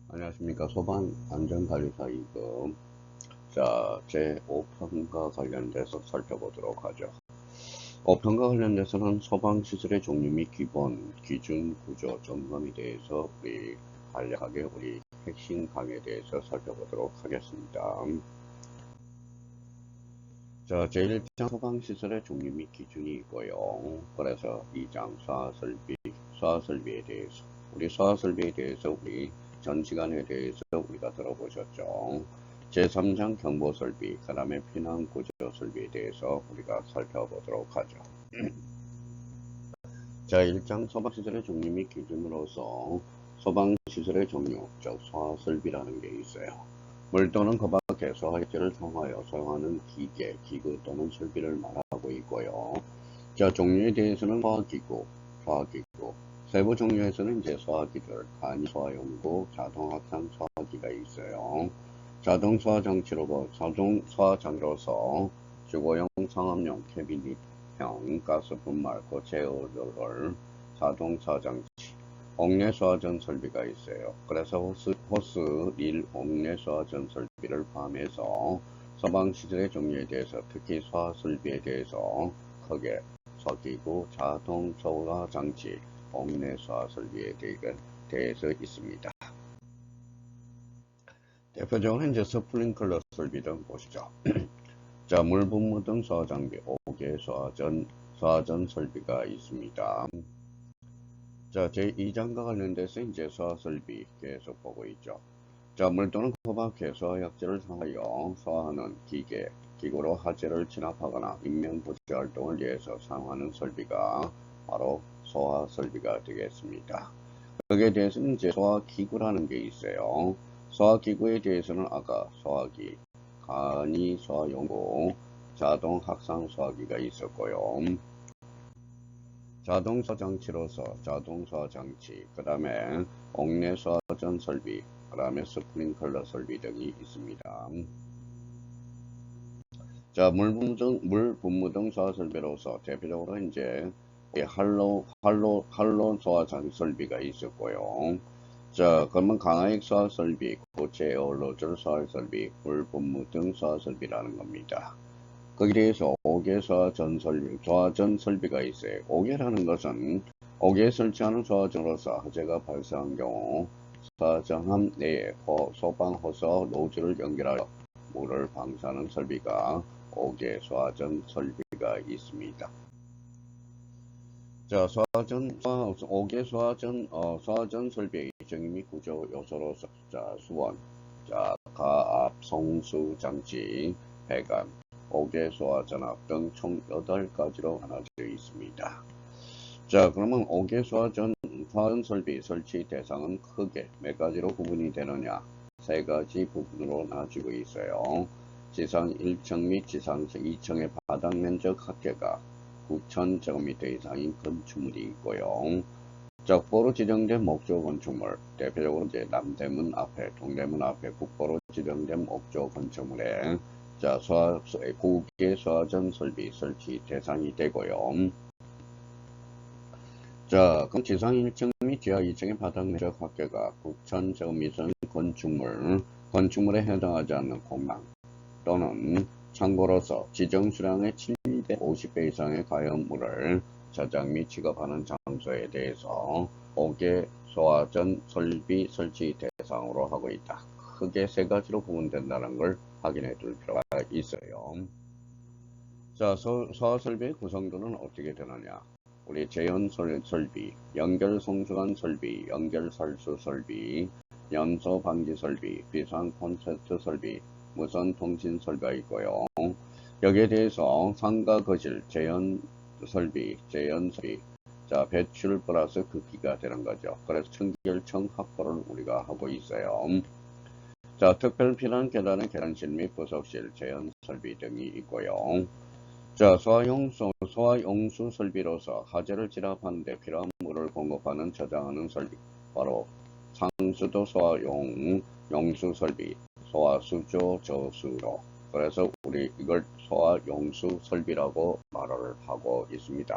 안녕하십니까. 소방안전관리사 2급 제5편과 관련돼서 살펴보도록 하죠. 5편과 관련돼서는 소방시설의 종류 및 기본, 기준, 구조, 점검에 대해서 간략하게 우리 핵심 강의에 대해서 살펴보도록 하겠습니다. 제1장 소방시설의 종류 및 기준이 있고요. 그래서 2장 소화설비에 대해서 우리 전 시간에 대해서 우리가 들어보셨죠. 제3장 경보설비, 그 다음에 피난구조설비에 대해서 우리가 살펴보도록 하죠. 자, 1장 소방시설의 종류 및 기준으로서 소방시설의 종류, 즉 소화설비라는 게 있어요. 물 또는 그 밖에 소화기를 통하여 사용하는 기계, 기구 또는 설비를 말하고 있고요. 자, 종류에 대해서는 소화기구, 세부 종류에서는 이제 소화기들, 간이 소화용구, 자동합상 소화기가 있어요. 자동 소화장치로서 주거용, 상업용, 캐비닛형, 가스 분말, 고체 의료를 자동 소화장치, 옥내 소화전 설비가 있어요. 그래서 호스, 릴, 옥내 소화전 설비를 포함해서 소방시설의 종류에 대해서, 특히 소화설비에 대해서 크게 소기구, 자동 소화장치, 옥내 소화설비에 대해서 있습니다. 대표적으로 이제 스프링클러 설비 등 보시죠. 자, 물 분무 등 소화장비, 5개 소화전 설비가 있습니다. 자, 제2장과 관련돼서 이제 소화설비 계속 보고 있죠. 자, 물 또는 그 밖에 소화약재를 사용하여 소화하는 기구로 하재를 진압하거나 인명부지 활동을 위해서 사용하는 설비가 바로 소화설비가 되겠습니다. 거기에 대해서는 이제 소화기구라는 게 있어요. 소화기구에 대해서는 아까 소화기, 간이 소화용구, 자동 확상 소화기가 있었고요. 자동 소화장치로서 자동 소화장치, 그 다음에 옥내 소화전 설비, 그 다음에 스프링클러 설비 등이 있습니다. 자, 물 분무 등 소화 설비로서 대표적으로 이제 할로 소화장 설비가 있었고요. 자, 그러면 강화액 소화 설비, 고체 에어로졸 소화 설비, 물 분무 등 소화 설비라는 겁니다. 거기에 대해서 5개 소화전 설비가 있어요. 5개라는 것은 5개 설치하는 소화전으로서 화재가 발생한 경우 소화전함 내에 소방 호스와 노즐을 연결하여 물을 방사하는 설비가 5개 소화전 설비가 있습니다. 자, 5개 소화전 설비의 정의 및 구조 요소로서 수원, 가압, 송수 장치, 배관, 5개 소화전압 등 총 8가지로 나눠져 있습니다. 자, 그러면 5개 소화전 설비 설치 대상은 크게 몇 가지로 구분이 되느냐? 3가지 부분으로 나눠지고 있어요. 지상 1층 및 지상 2층의 바닥 면적 합계가 9,000제곱미터 이상인 건축물이 있고요. 적보로 지정된 목조 건축물, 대표적으로 이제 남대문 앞에, 동대문 앞에 국보로 지정된 목조 건축물에 9개 소화전 설비 설치 대상이 되고요. 자, 그럼 지상 1층 및 지하 2층의 바닥 면적 합계가 9,000제곱미터 건축물에 해당하지 않는 공방 또는 창고로서 지정 수량의 750배 이상의 가연물을 저장 및 취급하는 장소에 대해서 5개 소화전 설비 설치 대상으로 하고 있다. 크게 3가지로 구분된다는 걸 확인해 둘 필요가 있어요. 자, 소화설비의 구성도는 어떻게 되느냐? 우리 재현설비, 연결송수관 설비, 연결살수 설비, 연소 방지 설비, 비상 콘센트 설비, 무선 통신 설비가 있고요. 여기에 대해서 상가 거실, 재현설비, 자, 배출 플러스 급기가 되는 거죠. 그래서 청결청 확보를 우리가 하고 있어요. 자, 특별피난 계단의 계단실 및 부속실, 재현설비 등이 있고요. 자, 소화용수 설비로서 하재를 진압하는 데 필요한 물을 공급하는 저장하는 설비, 바로 상수도 용수 설비, 소화수조 저수로. 그래서 우리 이걸 소화용수 설비라고 말을 하고 있습니다.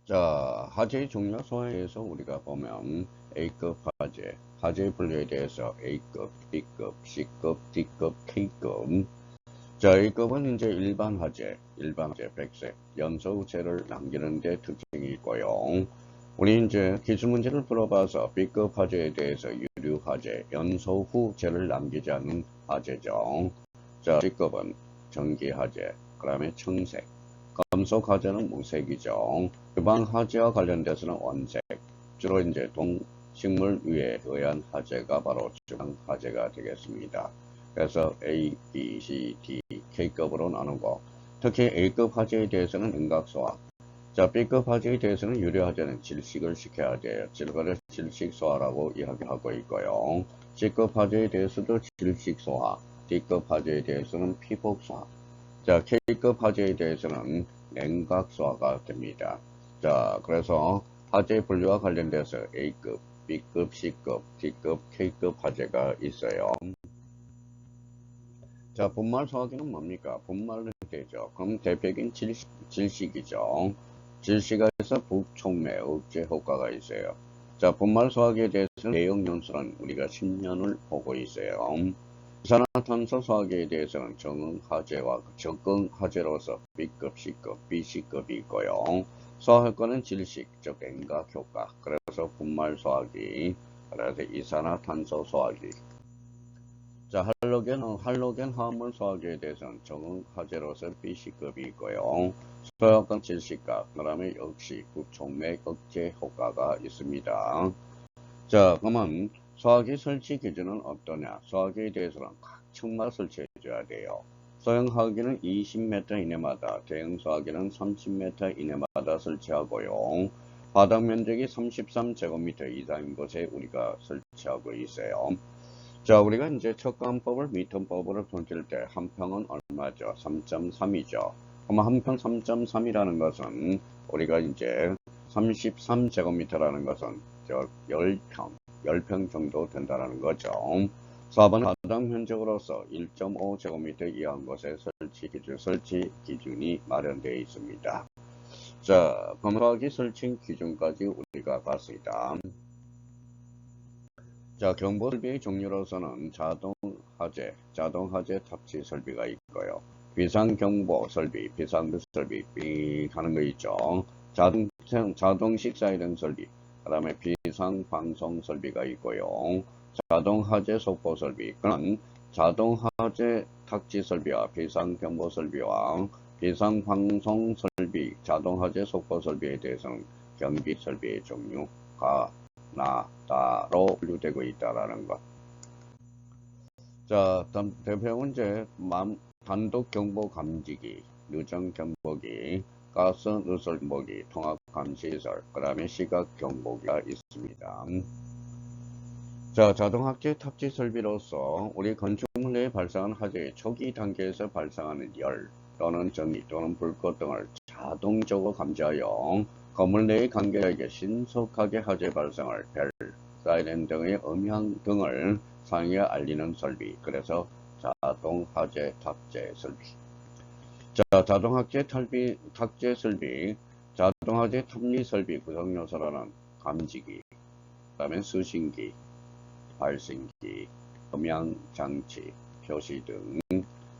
자, 하재의 종류 소화에서 우리가 보면 A급 화재, 화재 분류에 대해서 A급, B급, C급, D급, K급. 자, A급은 이제 일반 화재, 백색, 연소 후 재를 남기는 데 특징이 있고요. 우리 이제 기출 문제를 풀어봐서 B급 화재에 대해서 유류 화재, 연소 후 재를 남기지 않는 화재죠. 자, C급은 전기 화재, 그 다음에 청색, 금속 화재는 무색이죠. 주방 화재와 관련돼서는 원색, 주로 이제 동식물 위에 의한 화재가 바로 주방 화재가 되겠습니다. 그래서 A, B, C, D, K급으로 나누고, 특히 A급 화재에 대해서는 윤곽소화, 자, B급 화재에 대해서는 유료 화재는 질식을 시켜야 돼요. 질거를 질식소화라고 이야기하고 있고요. C급 화재에 대해서도 질식소화, D급 화재에 대해서는 피복소화, 자, K급 화재에 대해서는 냉각소화가 됩니다. 자, 그래서 화재 분류와 관련돼서 A급, B급, C급, D급, K급 화재가 있어요. 자, 분말 소화기는 뭡니까? 분말을 되죠. 그럼 대표적인 질식이죠. 질식에서 북촉매 억제 효과가 있어요. 자, 분말 소화기에 대해서는 대형 연수는 우리가 10년을 보고 있어요. 이산화탄소 소화기에 대해서는 정응 화재와 적응 화재로서 B급, C급, BC급이 있고요. 소화 효과는 질식, 즉 냉각 효과. 그래서 분말 소화기, 그래서 이산화탄소 소화기. 자, 할로겐 화합물 소화기에 대해서는 적응 화재로서 BC급이 있고요. 소화권 질식각, 그 다음에 역시 부촉매 억제 효과가 있습니다. 자, 그러면 소화기 설치 기준은 어떠냐? 소화기에 대해서는 각 층마다 설치해줘야 돼요. 소형 소화기는 20m 이내마다, 대형 소화기는 30m 이내마다 설치하고요. 바닥 면적이 33제곱미터 이상인 곳에 우리가 설치하고 있어요. 자, 우리가 이제 척감법을 미터법으로 통칠 때 한 평은 얼마죠? 3.3이죠. 그럼 한 평 3.3이라는 것은 우리가 이제 33제곱미터라는 것은 10평 정도 된다는 거죠. 4번 바닥 면적으로서 1.5제곱미터 이하인 곳에 설치 기준이 마련되어 있습니다. 자, 건조하기 설치 기준까지 우리가 봤습니다. 자, 경보 설비의 종류로서는 자동 화재 탑재 설비가 있고요. 비상경보 설비, 비상급 설비 하는 거 있죠. 자동식 사이렌 설비, 그 다음에 비상방송 설비가 있고요. 자동 화재 속보 설비, 그는 자동 화재 탁지 설비와 비상경보 설비와 비상방송 설비, 자동 화재 속보 설비에 대해서는 경비 설비의 종류가 따로 분류되고 있다라는 것. 자, 대표 문제 단독 경보 감지기, 누정 경보기, 가스 누설 경보기, 통합 감시설, 그 다음에 시각 경보기가 있습니다. 자, 자동학재 탑재 설비로서 우리 건축물 내에 발생한 화재의 초기 단계에서 발생하는 열 또는 전기 또는 불꽃 등을 자동적으로 감지하여 건물 내의 관계자에게 신속하게 화재 발생을 벨, 사이렌 등의 음향 등을 사용해 알리는 설비. 그래서 자동 화재 탑재 설비. 자, 자동 화재 탑재 설비, 자동 화재 탑재 설비 구성 요소로는 감지기, 그다음에 수신기, 발신기, 음향 장치, 표시 등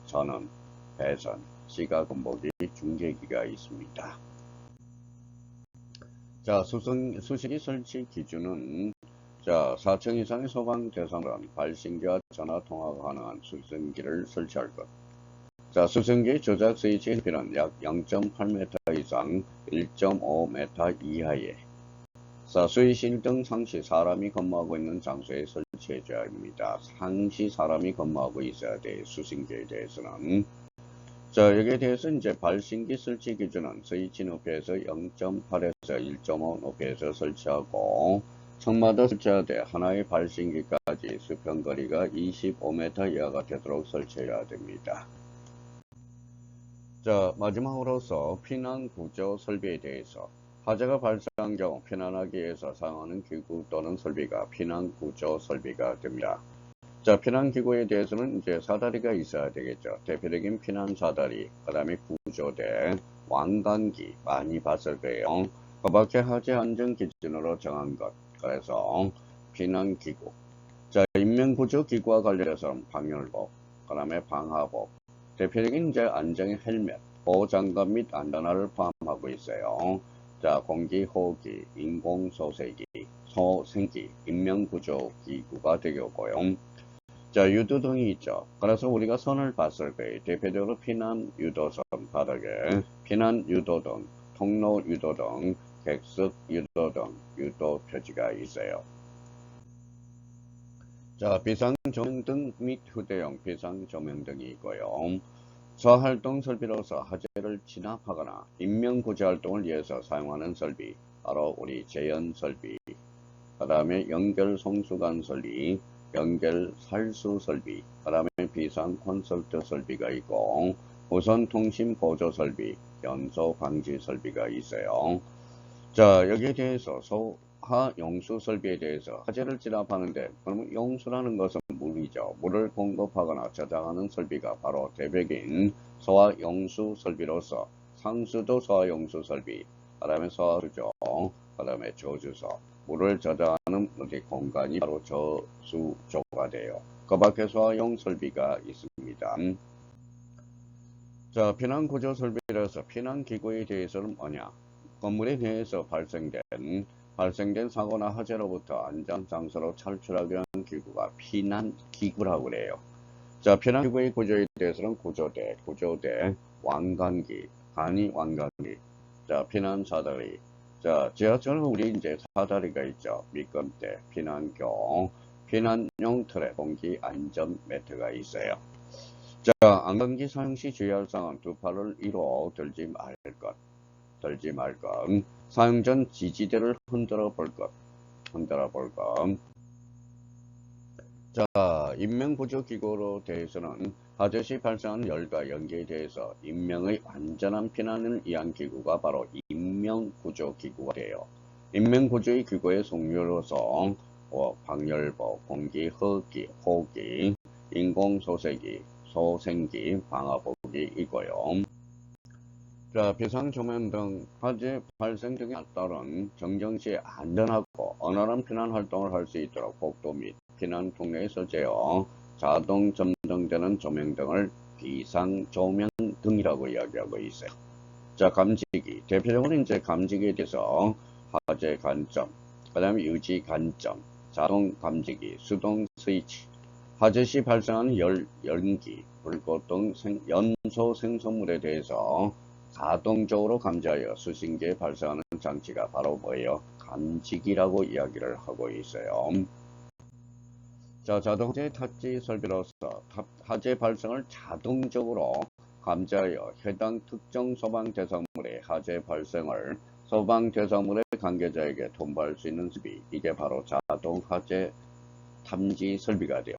전원, 배선, 시각 본보기, 중계기가 있습니다. 자, 수신기 설치 기준은 자, 4층 이상의 소방 대상은 발신기와 전화 통화가 가능한 수신기를 설치할 것. 자, 수신기 조작 스위치 높이는 약 0.8m 이상 1.5m 이하에. 자, 수의실 등 상시 사람이 근무하고 있는 장소에 설치해줘야 합니다. 상시 사람이 근무하고 있어야 돼, 수신기에 대해서는. 자, 여기에 대해서 이제 발신기 설치 기준은 스위치 높이에서 0.8에서 1.5 높이에서 설치하고, 층마다 설치해야 돼. 하나의 발신기까지 수평거리가 25m 이하가 되도록 설치해야 됩니다. 자, 마지막으로서 피난구조 설비에 대해서 화재가 발생한 경우 피난하기 위해서 사용하는 기구 또는 설비가 피난구조 설비가 됩니다. 자, 피난기구에 대해서는 이제 사다리가 있어야 되겠죠. 대표적인 피난 사다리, 그 다음에 구조대, 왕관기 많이 봤을 거예요. 그 밖에 화재 안전 기준으로 정한 것. 그래서 피난기구. 자, 인명구조기구와 관련해서는 방열복, 그 다음에 방화복, 대표적인 이제 안정의 헬멧, 보호장갑 및 안전화를 포함하고 있어요. 자, 공기호흡기, 인공소세기, 소생기, 인명구조기구가 되겠고요. 자, 유도등이 있죠. 그래서 우리가 선을 봤을 때 대표적으로 피난 유도선 바닥에 피난 유도등, 통로 유도등, 객석 유도등, 유도 표지가 있어요. 자, 비상조명등 및 휴대용 비상조명등이 있고요. 저활동 설비로서 화재를 진압하거나 인명구조활동을 위해서 사용하는 설비, 바로 우리 제연 설비, 그 다음에 연결송수관 설비, 연결살수 설비, 그 다음에 비상 콘설트 설비가 있고, 무선통신 보조 설비, 연소 방지 설비가 있어요. 자, 여기에 대해서 소화 용수 설비에 대해서 화재를 진압하는데, 그러면 용수라는 것은 물이죠. 물을 공급하거나 저장하는 설비가 바로 대표적인 소화 용수 설비로서 상수도 소화 용수 설비, 그 다음에 소화수조, 그 다음에 저주소, 물을 저장하는 공간이 바로 저수조가 돼요. 그 밖에 소화용 설비가 있습니다. 자, 피난구조 설비라서 피난기구에 대해서는 뭐냐? 건물에 대해서 발생된 사고나 화재로부터 안전장소로 탈출하기 위한 기구가 피난기구라고 그래요. 자, 피난기구의 구조에 대해서는 구조대, 왕관기, 간이 왕관기, 자, 피난사다리, 자, 지하철은 우리 이제 사다리가 있죠. 미끄럼대, 피난교, 피난용 트랩, 공기 안전 매트가 있어요. 자, 안전기 사용 시 주의할 사항은 두 팔을 위로 들지 말 것. 사용 전 지지대를 흔들어 볼 것. 자, 인명구조기구로 대해서는 화재 시 발생하는 열과 연기에 대해서 인명의 안전한 피난을 위한 기구가 바로 인명구조기구가 돼요. 인명구조의 기구의 종류로서 방열복, 공기흡기, 호흡기, 인공소세기, 소생기, 방화복이 있고요. 자, 비상조명 등 화재 발생 등에 따른 정정시 안전하고 원활한 피난 활동을 할 수 있도록 복도 및 피난 통로에 설치하여 자동 점등되는 조명 등을 비상조명 등이라고 이야기하고 있어요. 자, 감지기. 대표적으로 이제 감지기에 대해서 화재 관점, 그 다음에 유지 관점, 자동 감지기, 수동 스위치, 화재 시 발생하는 연기, 불꽃 등 연소 생성물에 대해서 자동적으로 감지하여 수신기에 발생하는 장치가 바로 뭐예요? 감지기라고 이야기를 하고 있어요. 자, 자동화재 탑재 설비로서 화재 발생을 자동적으로 감지하여 해당 특정 소방 대상물의 화재 발생을 소방 대상물의 관계자에게 통보할 수 있는 설비, 이게 바로 자동화재 탐지 설비가 돼요.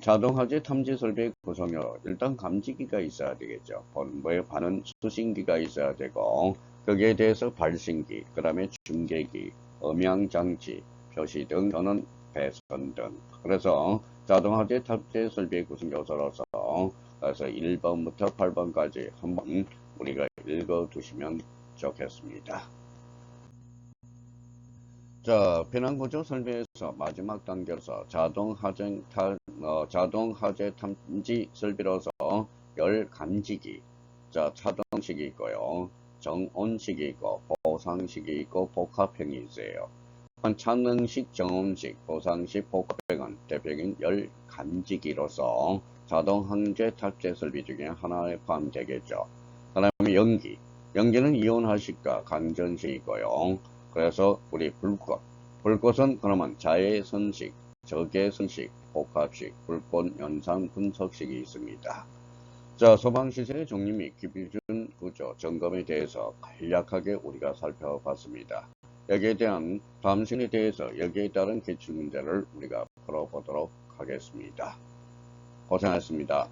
자동화재 탐지 설비의 구성으로 일단 감지기가 있어야 되겠죠. 본부에 반응 수신기가 있어야 되고, 거기에 대해서 발신기, 그 다음에 중계기, 음향장치, 표시 등 또는 배선 등. 그래서 자동화재 탑재 설비의 구성 요소로서 그래서 1번부터 8번까지 한번 우리가 읽어두시면 좋겠습니다. 자, 피난구조 설비에서 마지막 단계로서 자동화재 탐지 설비로서 열 감지기, 자, 차동식이 있고요, 정온식이 있고, 보상식이 있고, 복합형이 있어요. 차능식, 정온식, 보상식, 복합형은 대표적인 열 감지기로서 자동화재 탑재 설비 중에 하나에 포함되겠죠. 그 다음에 연기는 이온화식과 강전식이 있고요. 그래서 우리 불꽃은 그러면 자외선식, 적외선식, 복합식, 불꽃 연산 분석식이 있습니다. 자, 소방시설의 종류 및 기준 구조 점검에 대해서 간략하게 우리가 살펴봤습니다. 여기에 대한 다음 시간에 대해서 여기에 따른 기출문제를 우리가 풀어보도록 하겠습니다. 고생하셨습니다.